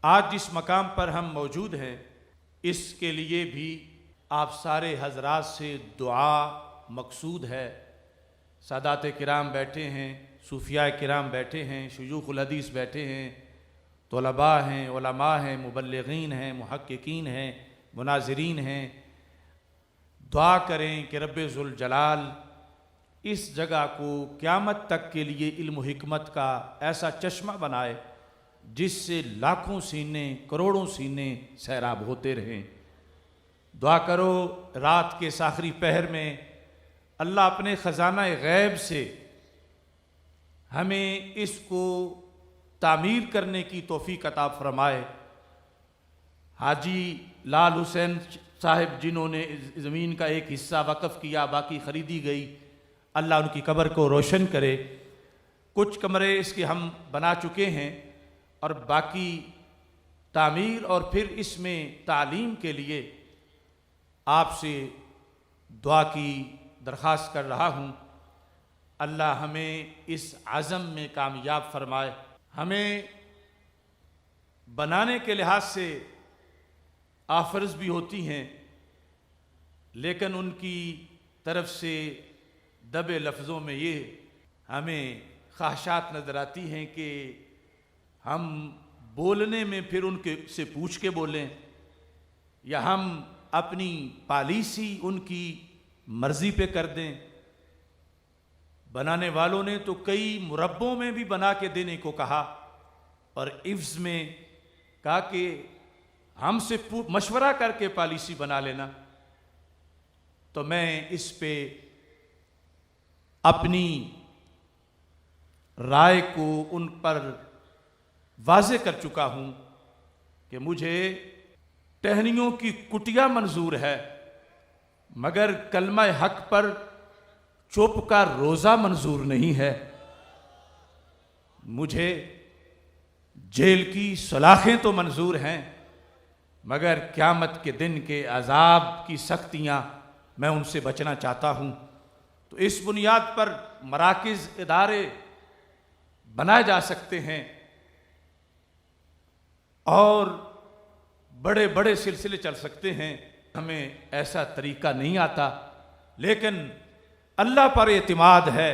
आज जिस मकाम पर हम मौजूद हैं इसके लिए भी आप सारे हजरात से दुआ मकसूद है। सादात किराम बैठे हैं, सूफिया किराम बैठे हैं, शुयूखुल हदीस बैठे हैं, तलबा हैं, उलमा हैं, मुबल्लिगीन हैं, मुहक्किकीन हैं, मुनाज़िरीन हैं। दुआ करें कि रब्बे ज़ुल जलाल इस जगह को क़यामत तक के लिए इल्म हिकमत का ऐसा चश्मा बनाए जिससे लाखों सीने, करोड़ों सीने सैराब होते रहें। दुआ करो रात के आखिरी पहर में अल्लाह अपने ख़जाना गैब से हमें इसको तामीर करने की तौफीक अता फरमाए। हाजी लाल हुसैन साहिब जिन्होंने ज़मीन का एक हिस्सा वक़फ़ किया, बाकी ख़रीदी गई, अल्लाह उनकी कब्र को रोशन करे। कुछ कमरे इसके हम बना चुके हैं और बाकी तामीर और फिर इसमें तालीम के लिए आपसे दुआ की दरख्वास्त कर रहा हूँ। अल्लाह हमें इस आज़म में कामयाब फरमाए। हमें बनाने के लिहाज से आफर्स भी होती हैं, लेकिन उनकी तरफ से दबे लफ्ज़ों में ये हमें ख्वाहिशात नज़र आती हैं कि हम बोलने में फिर उनके से पूछ के बोलें या हम अपनी पॉलिसी उनकी मर्ज़ी पे कर दें। बनाने वालों ने तो कई मुरब्बों में भी बना के देने को कहा और इफ्ज़ में कहा कि हमसे मशवरा करके पॉलिसी बना लेना। तो मैं इस पे अपनी राय को उन पर वाज़े कर चुका हूं कि मुझे टहनियों की कुटिया मंजूर है, मगर कलमा हक पर चुप का रोज़ा मंजूर नहीं है। मुझे जेल की सलाखें तो मंजूर हैं, मगर क़यामत के दिन के अजाब की सख्तियाँ मैं उनसे बचना चाहता हूँ। तो इस बुनियाद पर मराकिज़ इदारे बनाए जा सकते हैं और बड़े बड़े सिलसिले चल सकते हैं। हमें ऐसा तरीका नहीं आता, लेकिन अल्लाह पर एतमाद है।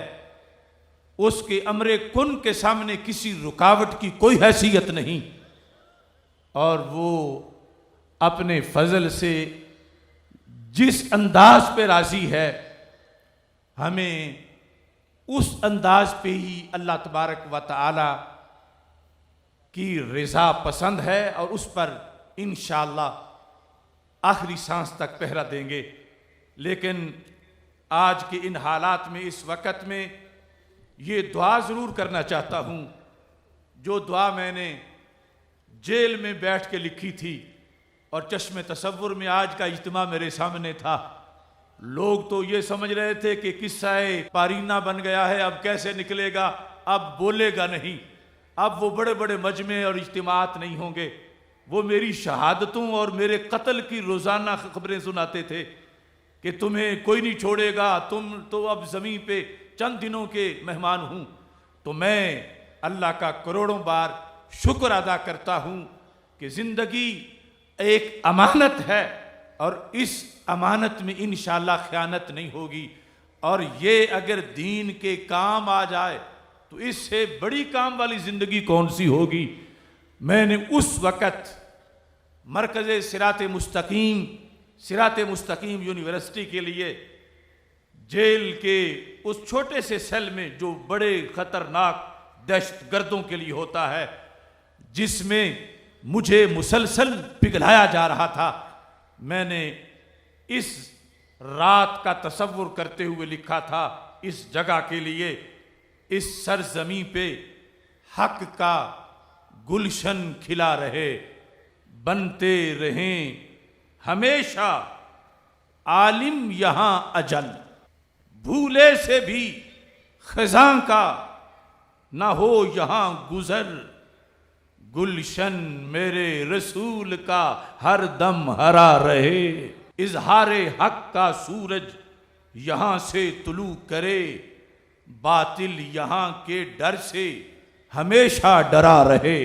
उसके अमरे कुन के सामने किसी रुकावट की कोई हैसियत नहीं और वो अपने फजल से जिस अंदाज पे राजी है हमें उस अंदाज पे ही अल्लाह तबारक व तआला की रज़ा पसंद है और उस पर इंशाअल्लाह आखिरी सांस तक पहरा देंगे। लेकिन आज के इन हालात में, इस वक़्त में ये दुआ ज़रूर करना चाहता हूँ जो दुआ मैंने जेल में बैठ के लिखी थी और चश्मे तसव्वुर में आज का इज्तिमा मेरे सामने था। लोग तो ये समझ रहे थे कि किस्सा-ए पारीना बन गया है, अब कैसे निकलेगा, अब बोलेगा नहीं, अब वो बड़े बड़े मजमे और इज्तिमात नहीं होंगे। वो मेरी शहादतों और मेरे कत्ल की रोज़ाना खबरें सुनाते थे कि तुम्हें कोई नहीं छोड़ेगा, तुम तो अब ज़मीन पे चंद दिनों के मेहमान हूँ। तो मैं अल्लाह का करोड़ों बार शुक्र अदा करता हूँ कि ज़िंदगी एक अमानत है और इस अमानत में इंशाअल्लाह ख़यानत नहीं होगी। और ये अगर दीन के काम आ जाए तो इससे बड़ी काम वाली ज़िंदगी कौन सी होगी। मैंने उस वक़्त मरकज़ सिरात मुस्तकीम यूनिवर्सिटी के लिए जेल के उस छोटे से सेल में, जो बड़े ख़तरनाक दहशतगर्दों के लिए होता है, जिसमें मुझे मुसलसल पिघलाया जा रहा था, मैंने इस रात का तसव्वुर करते हुए लिखा था, इस जगह के लिए, इस सरजमी पे हक का गुलशन खिला रहे, बनते रहें हमेशा आलिम यहां अजल, भूले से भी खज़ां का ना हो यहां गुजर, गुलशन मेरे रसूल का हर दम हरा रहे, इजहारे हक का सूरज यहां से तुलू करे, बातिल यहां के डर से हमेशा डरा रहे।